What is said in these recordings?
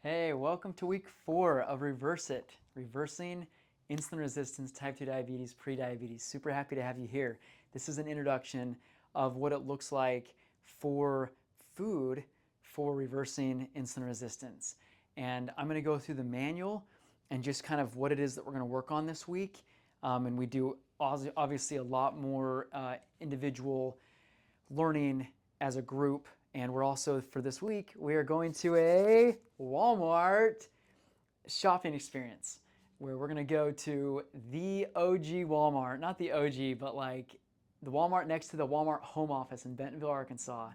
Hey, welcome to week 4 of Reverse It, reversing insulin resistance, type 2 diabetes, prediabetes. Super happy to have you here. This is an introduction of what it looks like for food for reversing insulin resistance. And I'm going to go through the manual and just kind of what it is that we're going to work on this week. And we do obviously a lot more individual learning as a group. And we're also, for this week, we are going to a Walmart shopping experience where we're going to go to the OG Walmart, not the OG, but like the Walmart next to the Walmart home office in Bentonville, Arkansas.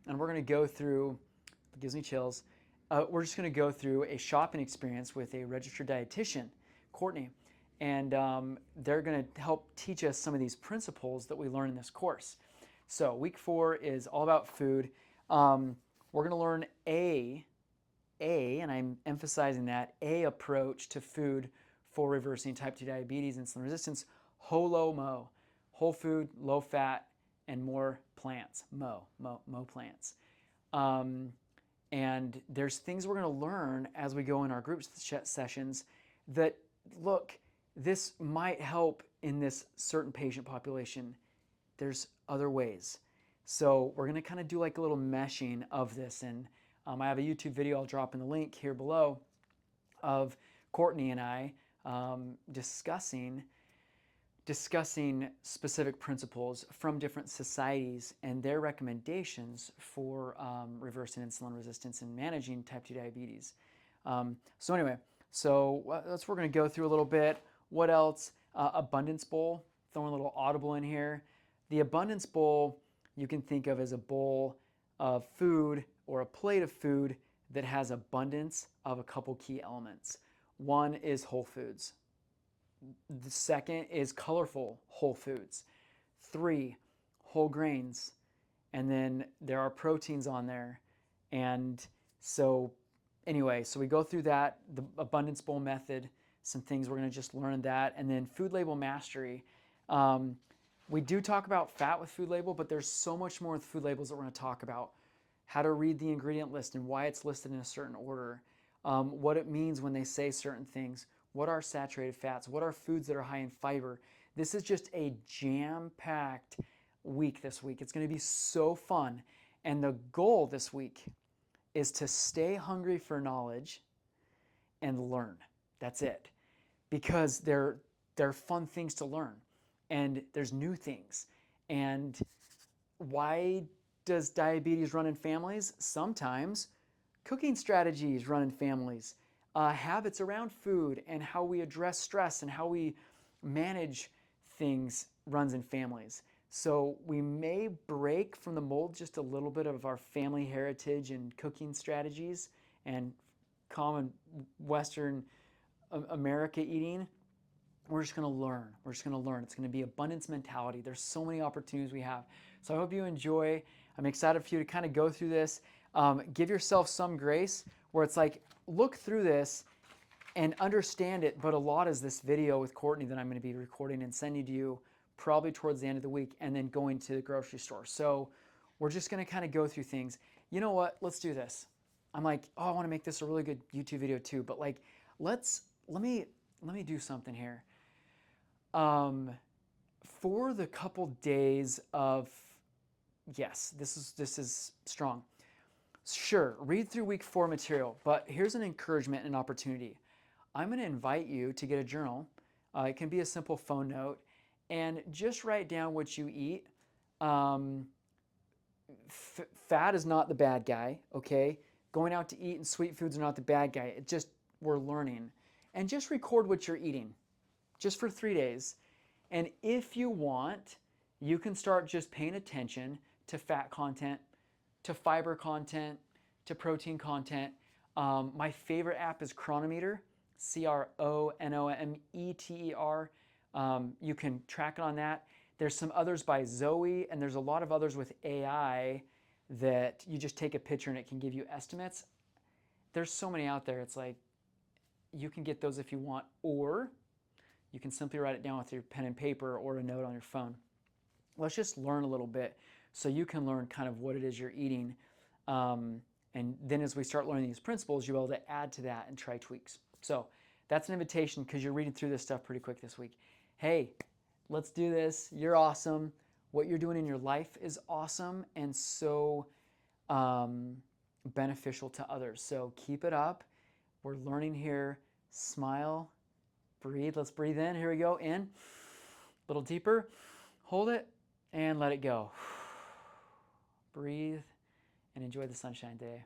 And we're going to go through, it gives me chills, we're just going to go through a shopping experience with a registered dietitian, Courtney. And they're going to help teach us some of these principles that we learn in this course. So week 4 is all about food. We're going to learn and I'm emphasizing that, a approach to food for reversing type 2 diabetes, insulin resistance, HOLO-MO, whole food, low fat, and more plants, mo plants. And there's things we're going to learn as we go in our group sessions that, look, this might help in this certain patient population. There's other ways. So we're going to kind of do like a little meshing of this. And I have a YouTube video I'll drop in the link here below of Courtney and I discussing specific principles from different societies and their recommendations for reversing insulin resistance and managing type 2 diabetes. So anyway, that's what we're going to go through a little bit. What else? Abundance bowl, throwing a little audible in here. The abundance bowl you can think of as a bowl of food or a plate of food that has abundance of a couple key elements. One is whole foods. The second is colorful whole foods. 3, whole grains. And then there are proteins on there. And so anyway, so we go through that, the abundance bowl method, some things we're going to just learn that, and then food label mastery. We do talk about fat with food label, but there's so much more with food labels that we're going to talk about. How to read the ingredient list and why it's listed in a certain order. What it means when they say certain things. What are saturated fats? What are foods that are high in fiber? This is just a jam-packed week this week. It's going to be so fun. And the goal this week is to stay hungry for knowledge and learn. That's it. Because they're fun things to learn. And there's new things. And why does diabetes run in families? Sometimes cooking strategies run in families. Habits around food and how we address stress and how we manage things runs in families. So we may break from the mold just a little bit of our family heritage and cooking strategies and common Western America eating. We're just going to learn. We're just going to learn. It's going to be abundance mentality. There's so many opportunities we have. So I hope you enjoy. I'm excited for you to kind of go through this. Give yourself some grace where it's like, look through this and understand it, but a lot is this video with Courtney that I'm going to be recording and sending to you probably towards the end of the week and then going to the grocery store. So we're just going to kind of go through things. You know what? Let's do this. I'm like, oh, I want to make this a really good YouTube video too, but like, let me do something here. For the couple days of, yes, this is strong. Sure, read through week 4 material, but here's an encouragement and opportunity. I'm going to invite you to get a journal. It can be a simple phone note, and just write down what you eat. Fat is not the bad guy, okay? Going out to eat and sweet foods are not the bad guy. It just, we're learning. And just record what you're eating, just for 3 days. And if you want, you can start just paying attention to fat content, to fiber content, to protein content. My favorite app is Cronometer, Cronometer. You can track it on that. There's some others by Zoe, and there's a lot of others with AI that you just take a picture and it can give you estimates. There's so many out there. It's like, you can get those if you want, or you can simply write it down with your pen and paper or a note on your phone. Let's just learn a little bit so you can learn kind of what it is you're eating And then as we start learning these principles, you'll be able to add to that and try tweaks. So that's an invitation because you're reading through this stuff pretty quick this week. Hey, let's do this. You're awesome. What you're doing in your life is awesome and so beneficial to others. So keep it up. We're learning here. Smile, breathe. Let's breathe in. Here we go. In. A little deeper. Hold it and let it go. Breathe and enjoy the sunshine today.